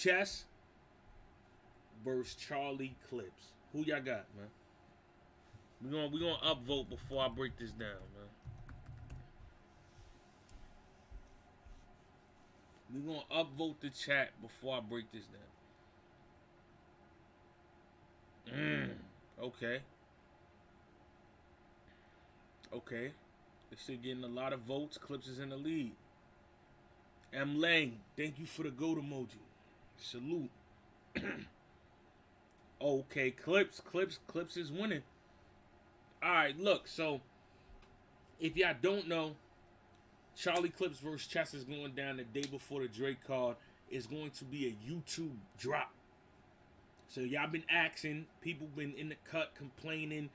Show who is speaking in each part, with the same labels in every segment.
Speaker 1: Chess versus Charlie Clips. Who y'all got, man? We gonna upvote before I break this down, man. We gonna upvote the chat before I break this down. Okay. Okay. This shit getting a lot of votes. Clips is in the lead. M. Lang, thank you for the goat emoji. Salute. Okay, Clips is winning. Alright, look, so if y'all don't know, Charlie Clips versus Chess is going down the day before the Drake card. Is going to be a YouTube drop. So y'all been asking, people been in the cut complaining,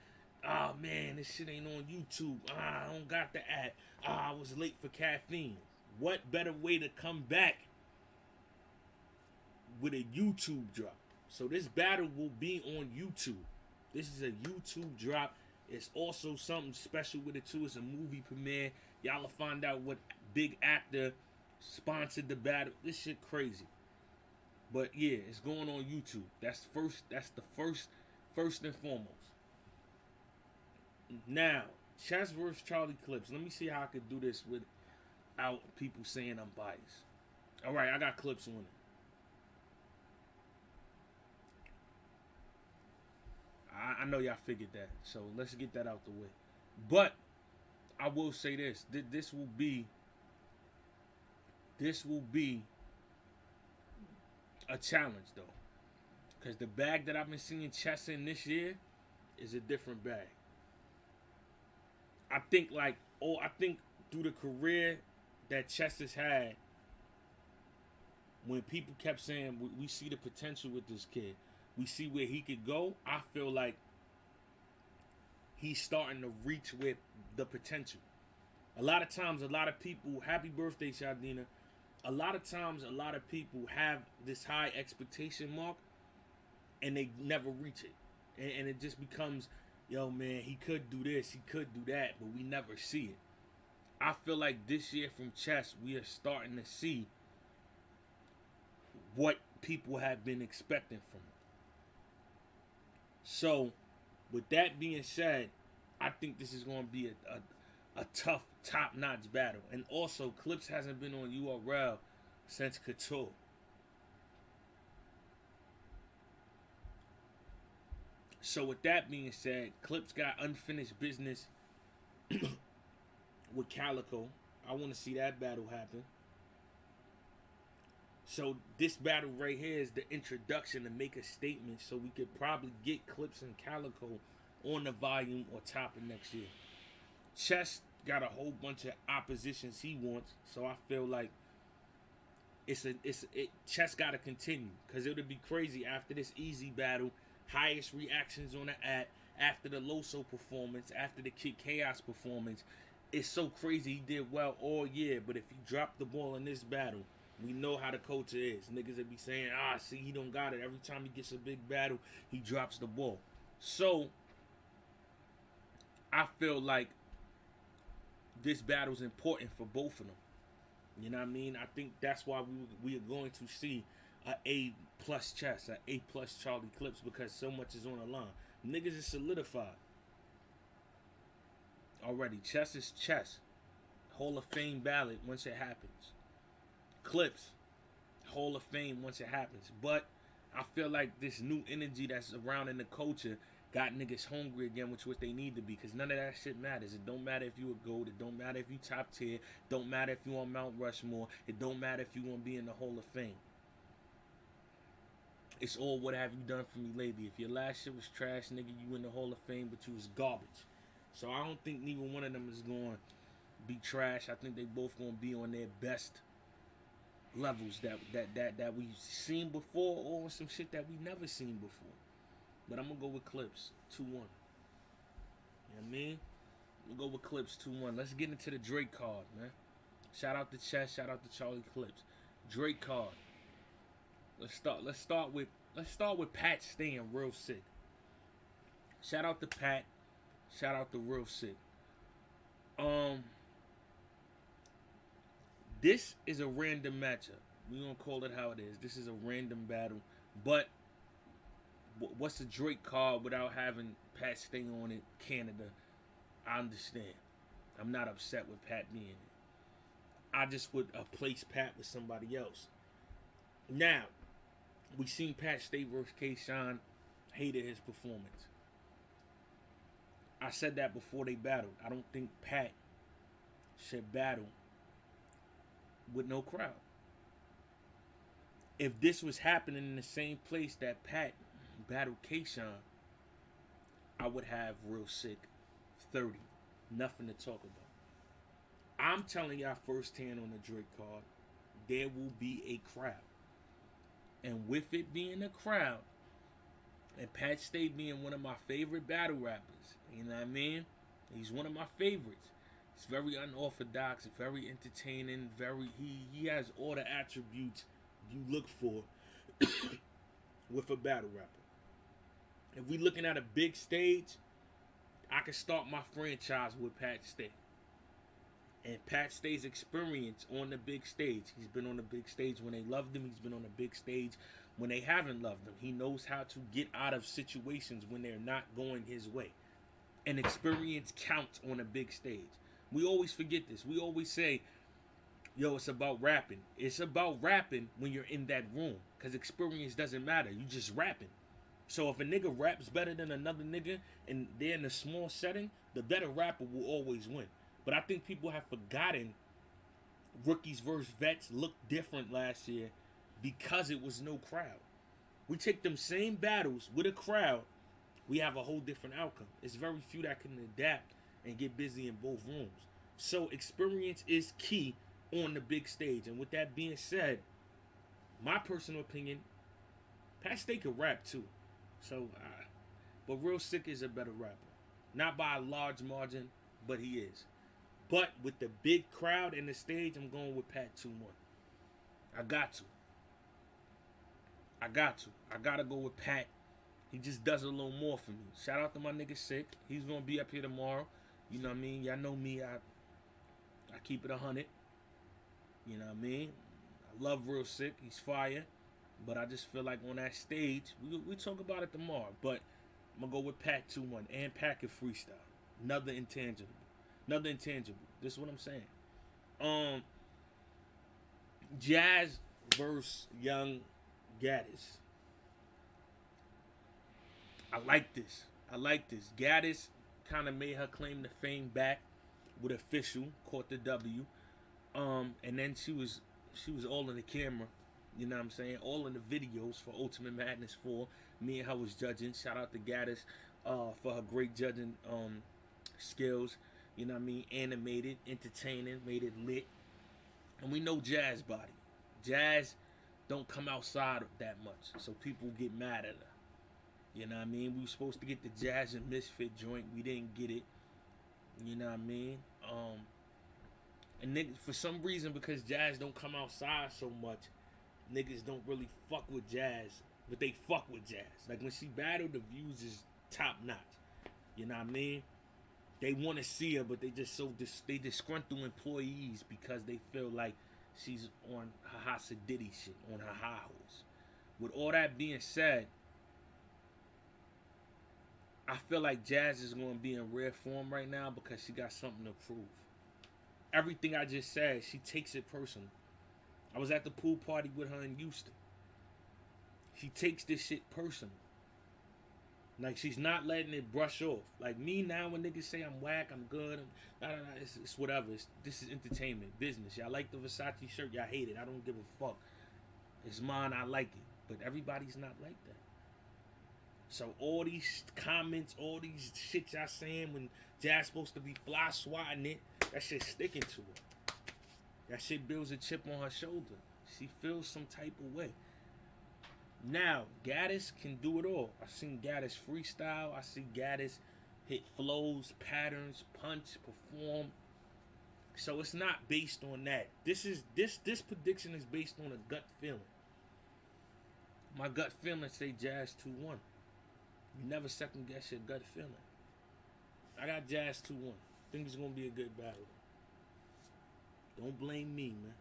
Speaker 1: oh man, this shit ain't on YouTube. I don't got the app. I was late for caffeine. What better way to come back with a YouTube drop? So this battle will be on YouTube. This is a YouTube drop. It's also something special with it too. It's a movie premiere. Y'all will find out what big actor sponsored the battle. This shit crazy. But yeah, it's going on YouTube. That's the first and foremost. Now, Chess versus Charlie Clips. Let me see how I could do this without people saying I'm biased. All right, I got Clips winning. I know y'all figured that, so let's get that out the way. But I will say this: this will be a challenge though, because the bag that I've been seeing Chess in this year is a different bag. I think through the career that Chess has had, when people kept saying we see the potential with this kid, we see where he could go, I feel like he's starting to reach with the potential. A lot of times, a lot of people, happy birthday, Shadina. A lot of times, a lot of people have this high expectation mark and they never reach it. And it just becomes, yo, man, he could do this, he could do that, but we never see it. I feel like this year from Chess, we are starting to see what people have been expecting from him. So, with that being said, I think this is going to be a tough, top-notch battle. And also, Clips hasn't been on URL since Couture. So, with that being said, Clips got unfinished business with Calico. I want to see that battle happen. So this battle right here is the introduction to make a statement, so we could probably get Clips and Calico on the volume or topic next year. Chess got a whole bunch of oppositions he wants, so I feel like Chess got to continue, because it would be crazy after this easy battle, highest reactions on the app, after the Loso performance, after the Kid Chaos performance. It's so crazy he did well all year, but if he dropped the ball in this battle, we know how the culture is. Niggas that be saying, see, he don't got it. Every time he gets a big battle, he drops the ball. So, I feel like this battle is important for both of them. You know what I mean? I think that's why we are going to see a A plus Chess, a A plus Charlie Clips, because so much is on the line. Niggas is solidified already. Chess is Chess. Hall of Fame ballot once it happens. Clips, Hall of Fame once it happens. But I feel like this new energy that's around in the culture got niggas hungry again, which what they need to be, because none of that shit matters. It don't matter if you a GOAT. It don't matter if you top tier. It don't matter if you on Mount Rushmore. It don't matter if you gonna be in the Hall of Fame. It's all what have you done for me lately. If your last shit was trash, nigga, you in the Hall of Fame, but you was garbage. So I don't think neither one of them is going to be trash. I think they both going to be on their best levels that we've seen before, or some shit that we never seen before. But I'm going to go with Clips 2-1. You know what I mean? I'm going to go with Clips 2-1. Let's get into the Drake card, man. Shout out to Chess, shout out to Charlie Clips. Drake card. Let's start with Pat staying real sick. Shout out to Pat. Shout out to Real Sick. This is a random matchup. We gonna call it how it is. This is a random battle, but what's the Drake card without having Pat Stay on it? Canada. I understand. I'm not upset with Pat being it. I just would place Pat with somebody else. Now, we seen Pat Stay versus K-Shine. Hated his performance. I said that before they battled. I don't think Pat should battle with no crowd. If this was happening in the same place that Pat battled K-Shine, I would have Real Sick 30. Nothing to talk about. I'm telling y'all firsthand on the Drake card, there will be a crowd. And with it being a crowd, and Pat Stay being one of my favorite battle rappers, you know what I mean? He's one of my favorites. He's very unorthodox, very entertaining, he has all the attributes you look for with a battle rapper. If we looking at a big stage, I can start my franchise with Pat Stay. And Pat Stay's experience on the big stage. He's been on the big stage when they loved him. He's been on the big stage when they haven't loved him. He knows how to get out of situations when they're not going his way. And experience counts on a big stage. We always forget this. We always say, yo, it's about rapping. It's about rapping when you're in that room. Because experience doesn't matter. You just rapping. So if a nigga raps better than another nigga and they're in a small setting, the better rapper will always win. But I think people have forgotten rookies versus vets looked different last year because it was no crowd. We take them same battles with a crowd, we have a whole different outcome. It's very few that can adapt and get busy in both rooms. So experience is key on the big stage. And with that being said, my personal opinion, Pat Stay could rap too. So, but Real Sick is a better rapper. Not by a large margin, but he is. But with the big crowd and the stage, I'm going with Pat 2-1. I got to. I gotta go with Pat. He just does a little more for me. Shout out to my nigga Sick. He's gonna be up here tomorrow. You know what I mean? Y'all know me. I keep it 100. You know what I mean? I love Real Sick. He's fire. But I just feel like on that stage, we talk about it tomorrow. But I'm gonna go with Pat 2-1. And Pat can freestyle. Another intangible. This is what I'm saying. Jazz versus Young Gaddis. I like this. Gaddis kind of made her claim to fame back with Official, caught the W. And then she was all in the camera. You know what I'm saying? All in the videos for Ultimate Madness 4. Me and her was judging. Shout out to Gaddis for her great judging skills. You know what I mean? Animated, entertaining, made it lit. And we know Jazz body. Jazz don't come outside that much. So people get mad at her. You know what I mean? We were supposed to get the Jazz and Misfit joint. We didn't get it. You know what I mean? And niggas, for some reason, because Jazz don't come outside so much, niggas don't really fuck with Jazz. But they fuck with Jazz. Like when she battled, the views is top notch. You know what I mean? They want to see her, but they just they disgruntled employees because they feel like she's on her Hasidity shit, on her high horse. With all that being said, I feel like Jazz is going to be in rare form right now because she got something to prove. Everything I just said, she takes it personal. I was at the pool party with her in Houston. She takes this shit personal. Like, she's not letting it brush off. Like, me now, when niggas say I'm whack, I'm good, it's whatever. This is entertainment, business. Y'all like the Versace shirt, y'all hate it. I don't give a fuck. It's mine, I like it. But everybody's not like that. So all these comments, all these shit y'all saying when Jazz supposed to be fly swatting it, that shit sticking to her. That shit builds a chip on her shoulder. She feels some type of way. Now, Gaddis can do it all. I seen Gaddis freestyle. I see Gaddis hit flows, patterns, punch, perform. So it's not based on that. This prediction is based on a gut feeling. My gut feeling say Jazz 2-1. You never second guess your gut feeling. I got Jazz 2-1. Think it's gonna be a good battle. Don't blame me, man.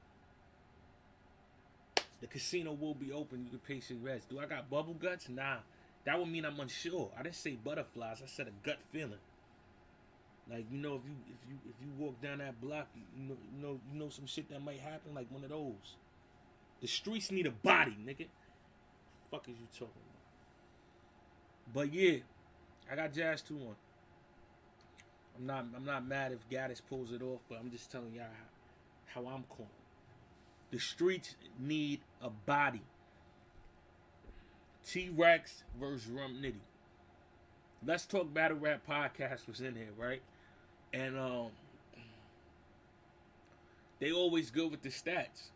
Speaker 1: The casino will be open. You can pay cigarettes. Do I got bubble guts? Nah. That would mean I'm unsure. I didn't say butterflies. I said a gut feeling. Like, you know, if you walk down that block, you know some shit that might happen. Like one of those. The streets need a body, nigga. Fuck is you talking about? But yeah, I got Jazz 2-1. I'm not mad if Gaddis pulls it off, but I'm just telling y'all how I'm calling. The streets need a body. T-Rex versus Rum Nitty. Let's Talk Battle Rap podcast was in here, right? And they always go with the stats.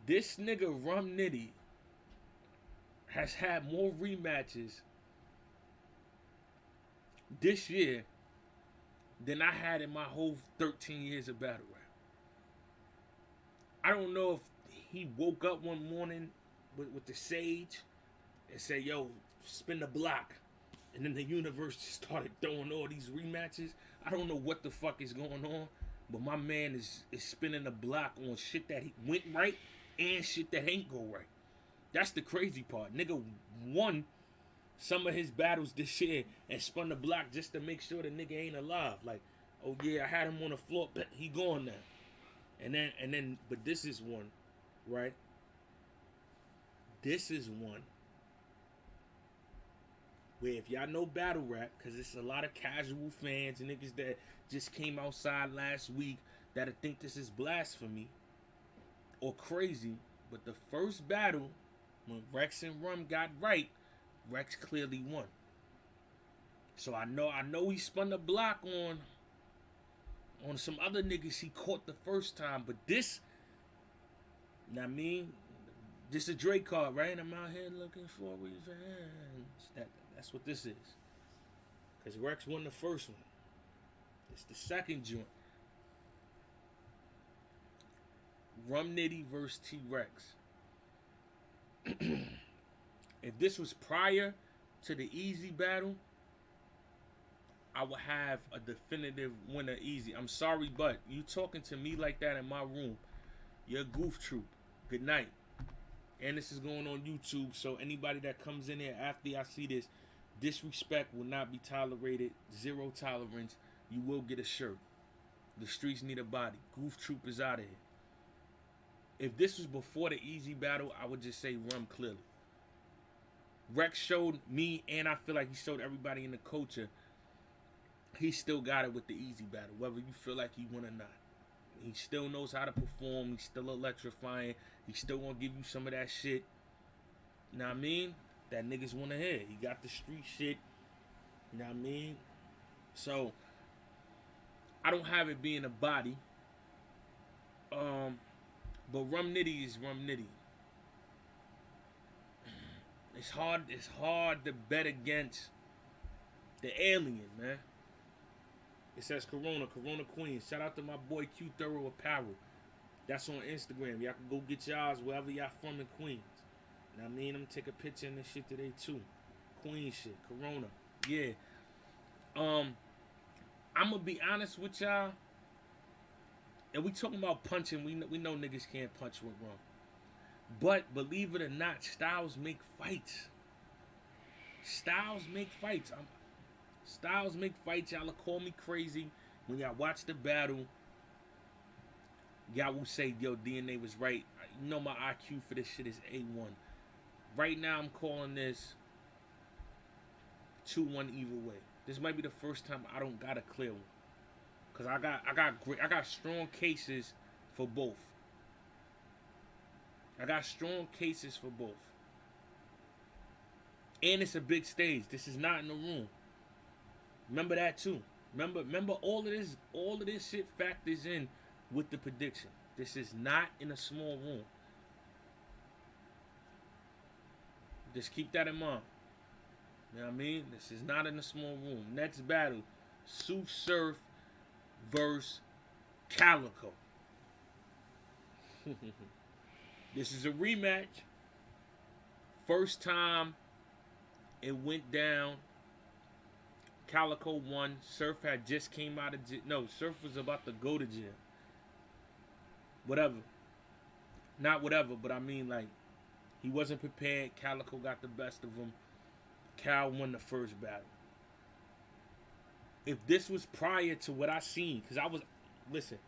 Speaker 1: This nigga Rum Nitty has had more rematches this year than I had in my whole 13 years of battle rap. I don't know if he woke up one morning with the sage and said, yo, spin the block. And then the universe just started throwing all these rematches. I don't know what the fuck is going on, but my man is spinning the block on shit that he went right and shit that ain't go right. That's the crazy part. Nigga won some of his battles this year and spun the block just to make sure the nigga ain't alive. Like, oh yeah, I had him on the floor, but he gone now. And then, but this is one, right? This is one where if y'all know battle rap, because it's a lot of casual fans and niggas that just came outside last week that'll think this is blasphemy or crazy, but the first battle, when Rex and Rum got right, Rex clearly won. So I know he spun the block on some other niggas he caught the first time, but this, you know what I mean? This a Drake card, right? I'm out here looking for revenge. That's what this is. Because Rex won the first one. It's the second joint. Rum Nitty versus T-Rex. If this was prior to the Easy battle, I would have a definitive winner easy. I'm sorry, but you talking to me like that in my room, you're a goof troop. Good night. And this is going on YouTube, so anybody that comes in here after I see this, disrespect will not be tolerated. Zero tolerance. You will get a shirt. The streets need a body. Goof troop is out of here. If this was before the Easy battle, I would just say Rum clearly. Rex showed me, and I feel like he showed everybody in the culture, he still got it with the Easy battle, whether you feel like he won or not. He still knows how to perform. He's still electrifying. He's still gonna give you some of that shit. You know what I mean? That niggas wanna hear. He got the street shit. You know what I mean? So I don't have it being a body. But Rum Nitty is Rum Nitty. It's hard to bet against the alien, man. It says Corona Queen. Shout out to my boy Q Thorough Apparel. That's on Instagram. Y'all can go get y'all's wherever y'all from in Queens. You know what I mean? I'm gonna take a picture and this shit today too. Queen shit. Corona. Yeah. I'm gonna be honest with y'all. And we talking about punching. We know niggas can't punch with Rum. But believe it or not, styles make fights. Styles make fights. Styles make fights. Y'all will call me crazy when y'all watch the battle. Y'all will say, yo, DNA was right. You know my IQ for this shit is A1. Right now, I'm calling this 2-1 either way. This might be the first time I don't got a clear one, cause I got strong cases for both. I got strong cases for both. And it's a big stage. This is not in the room. Remember that too. Remember all of this shit factors in with the prediction. This is not in a small room. Just keep that in mind. You know what I mean? This is not in a small room. Next battle, Sue Surf versus Calico. This is a rematch. First time it went down, Calico won. Surf had just came out of jail. No, Surf was about to go to jail. Whatever. Not whatever, but I mean like he wasn't prepared. Calico got the best of him. Cal won the first battle. If this was prior to what I seen, because I was, listen,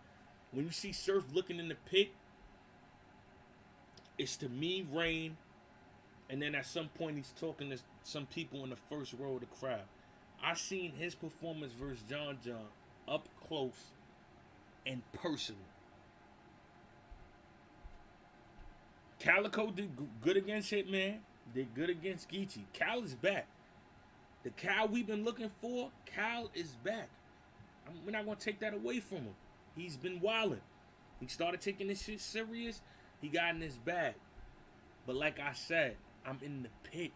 Speaker 1: when you see Surf looking in the pit, it's to me, Rain, and then at some point he's talking to some people in the first row of the crowd. I seen his performance versus John John up close and personal. Calico did good against Hitman, did good against Geechee. Cal is back. The Cal we've been looking for, Cal is back. We're not going to take that away from him. He's been wilding. He started taking this shit serious. He got in his bag. But like I said, I'm in the pit.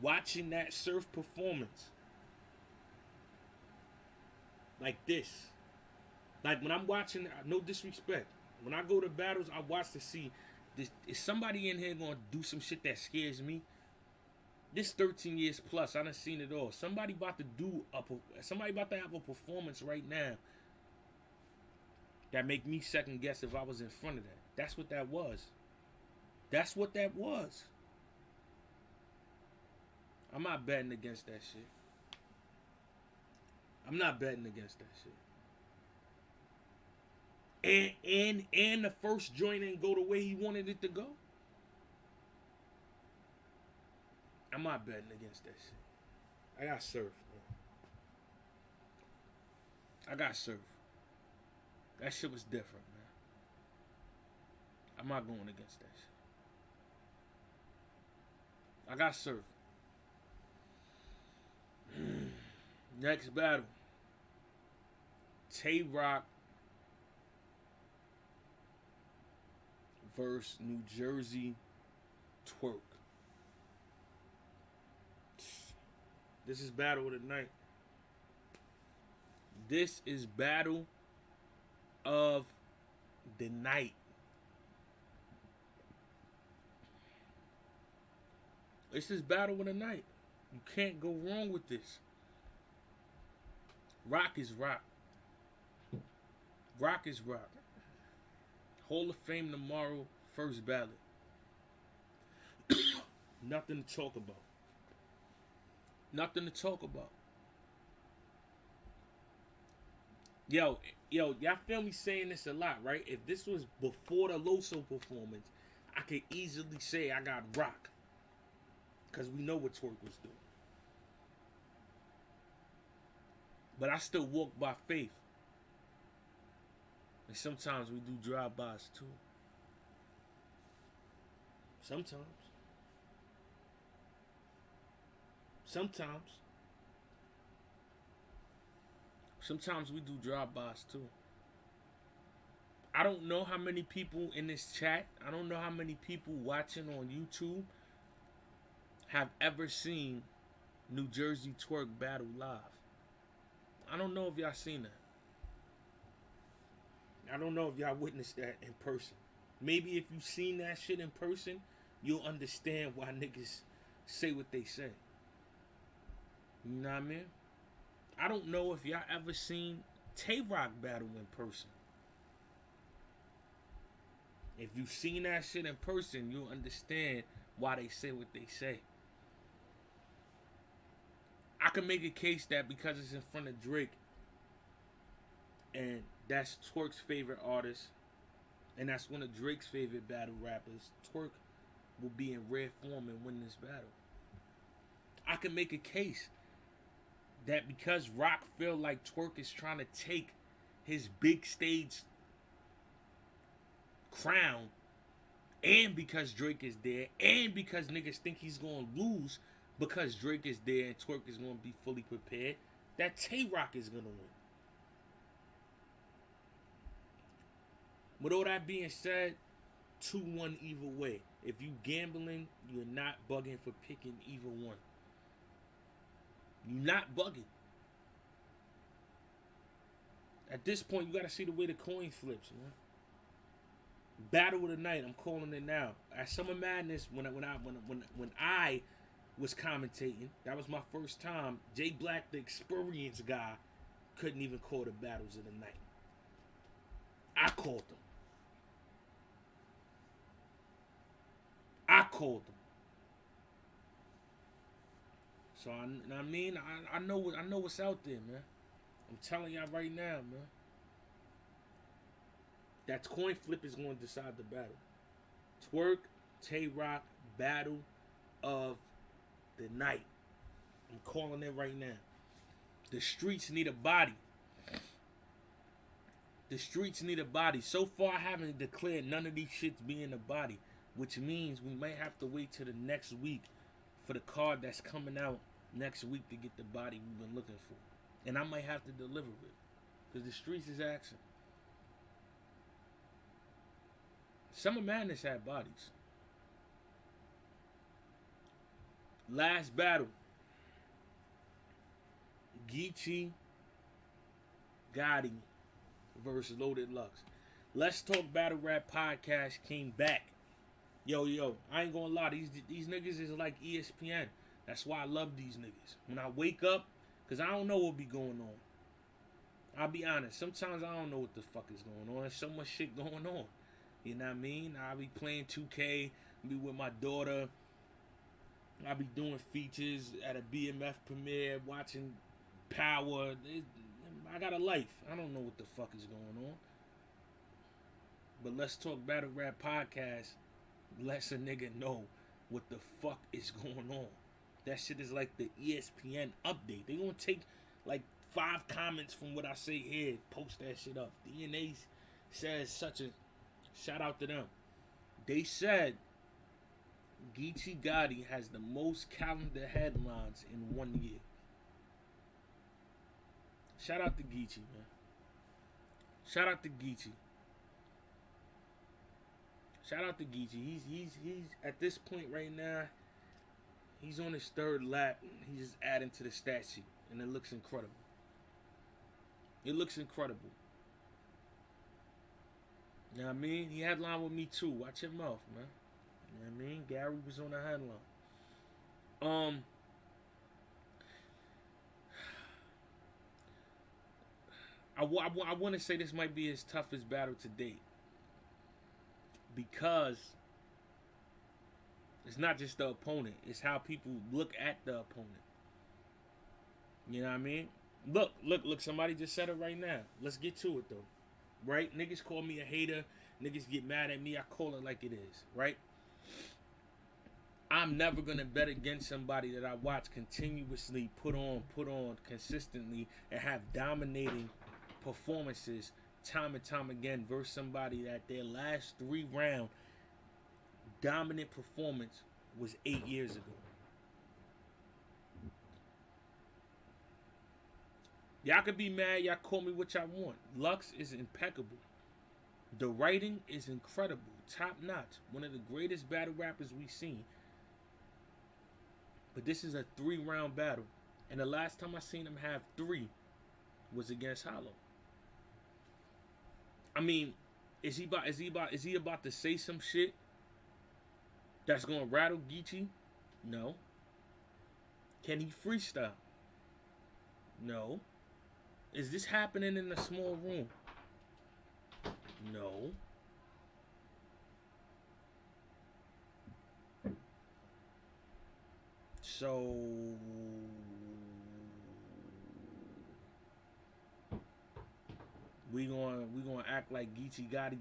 Speaker 1: Watching that Surf performance. Like this. Like when I'm watching, no disrespect. When I go to battles, I watch to see, is somebody in here going to do some shit that scares me? This 13 years plus, I done seen it all. Somebody about to have a performance right now that make me second guess if I was in front of that. That's what that was. That's what that was. I'm not betting against that shit. I'm not betting against that shit. And the first joint didn't go the way he wanted it to go. I'm not betting against that shit. I got Surf, man. I got Surf. That shit was different, man. I'm not going against that shit. I got Surf. Next battle. Tay Rock versus New Jersey Twork. This is battle of the night. This is battle of the night. This is battle of the night. You can't go wrong with this. Rock is rock. Rock is rock. Hall of Fame tomorrow, first ballot. Nothing to talk about. Nothing to talk about. Yo, y'all feel me saying this a lot, right? If this was before the Loso performance, I could easily say I got Rock. Because we know what Twork was doing. But I still walk by faith. And sometimes we do drive-bys too. Sometimes. Sometimes we do drive-bys too. I don't know how many people in this chat, I don't know how many people watching on YouTube have ever seen New Jersey Twork battle live. I don't know if y'all seen that. I don't know if y'all witnessed that in person. Maybe if you seen that shit in person, you'll understand why niggas say what they say. You know what I mean? I don't know if y'all ever seen Tay Rock battle in person. If you seen that shit in person, you'll understand why they say what they say. I can make a case that because it's in front of Drake, and that's Twork's favorite artist, and that's one of Drake's favorite battle rappers, Twork will be in rare form and win this battle. I can make a case that because Rock feel like Twork is trying to take his big stage crown, and because Drake is there, and because niggas think he's gonna lose because Drake is there and Twork is gonna be fully prepared, that Tay Rock is gonna win. With all that being said, 2-1 either way. If you gambling, you're not bugging for picking either one. You're not bugging. At this point, you gotta see the way the coin flips, man. Battle of the night, I'm calling it now. At Summer Madness, when I was commentating, that was my first time. Jay Black, the experienced guy, couldn't even call the battles of the night. I called them. called him. So I mean, I know what's out there, man. I'm telling y'all right now, man. That coin flip is going to decide the battle. Twork, Tay Rock, battle of the night. I'm calling it right now. The streets need a body. The streets need a body. So far, I haven't declared none of these shits being a body, which means we might have to wait till the next week for the card that's coming out next week to get the body we've been looking for. And I might have to deliver it because the streets is asking. Summer Madness had bodies. Last battle. Geechee Gotti versus Loaded Lux. Let's Talk Battle Rap podcast came back. Yo, I ain't gonna lie. These niggas is like ESPN. That's why I love these niggas. When I wake up, because I don't know what be going on. I'll be honest. Sometimes I don't know what the fuck is going on. There's so much shit going on. You know what I mean? I be playing 2K, be with my daughter. I be doing features at a BMF premiere, watching Power. I got a life. I don't know what the fuck is going on. But Let's Talk Battle Rap podcast lets a nigga know what the fuck is going on. That shit is like the ESPN update. They gonna take like 5 comments from what I say here, post that shit up. DNA says such a... Shout out to them. They said Geechee Gotti has the most calendar headlines in 1 year. Shout out to Geechee, man. Shout out to Geechee. Shout out to Geechee. He's at this point right now, he's on his 3rd lap. He's just adding to the stat sheet, and it looks incredible. It looks incredible. You know what I mean? He headlined with me too. Watch your mouth, man. You know what I mean? Gary was on the headline. I want to say this might be his toughest battle to date. Because it's not just the opponent. It's how people look at the opponent. You know what I mean? Look. Somebody just said it right now. Let's get to it, though. Right? Niggas call me a hater. Niggas get mad at me. I call it like it is. Right? I'm never going to bet against somebody that I watch continuously put on consistently and have dominating performances time and time again versus somebody that their last 3 round dominant performance was 8 years ago. Y'all could be mad, y'all call me what y'all want. Lux is impeccable. The writing is incredible, top notch. One of the greatest battle rappers we've seen. But this is a 3-round battle. And the last time I seen him have 3 was against Hollow. I mean, is he about to say some shit that's gonna rattle Geechee? No. Can he freestyle? No. Is this happening in a small room? No. So we gonna act like Geechee Gotti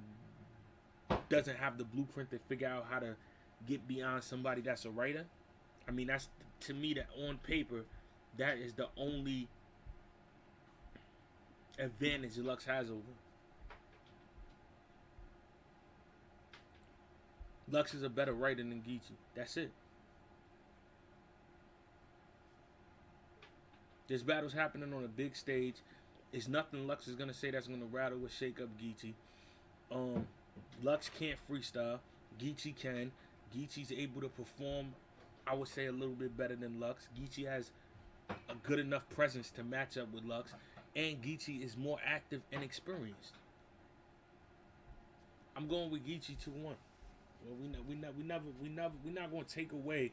Speaker 1: doesn't have the blueprint to figure out how to get beyond somebody that's a writer. I mean, that's, to me, that on paper, that is the only advantage Lux has over. Lux is a better writer than Geechee. That's it. This battle's happening on a big stage. It's nothing Lux is gonna say that's gonna rattle or shake up Geechee. Lux can't freestyle. Geechee can. Geechee's able to perform, I would say, a little bit better than Lux. Geechee has a good enough presence to match up with Lux, and Geechee is more active and experienced. I'm going with Geechee 2-1. Well, we're not gonna take away.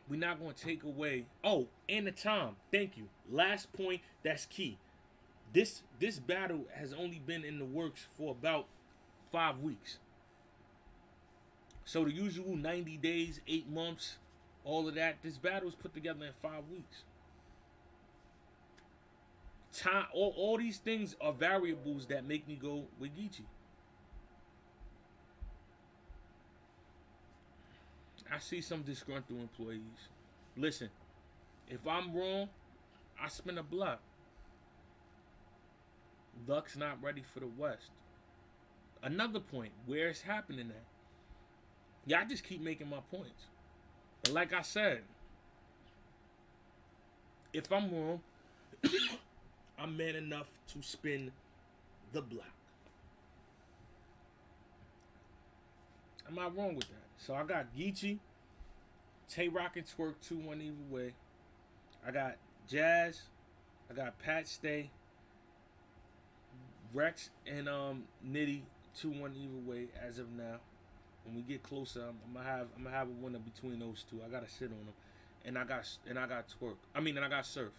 Speaker 1: We're not gonna take away. Oh, and the time. Thank you. Last point. That's key. This battle has only been in the works for about 5 weeks. So the usual 90 days, 8 months, all of that, this battle was put together in 5 weeks. Time, all these things are variables that make me go with Geechee. I see some disgruntled employees. Listen, if I'm wrong, I spin a block. Luck's not ready for the West. Another point, where it's happening at. Yeah, I just keep making my points. But like I said, if I'm wrong, I'm man enough to spin the block. I'm not wrong with that. So I got Geechee, Tay Rock and Twerk 2-1 either way. I got Jazz. I got Pat Stay, Rex, and Nitty 2-1 either way as of now. When we get closer, I'm gonna have a winner between those two. I gotta sit on them, and I got Twerk. And I got Surf.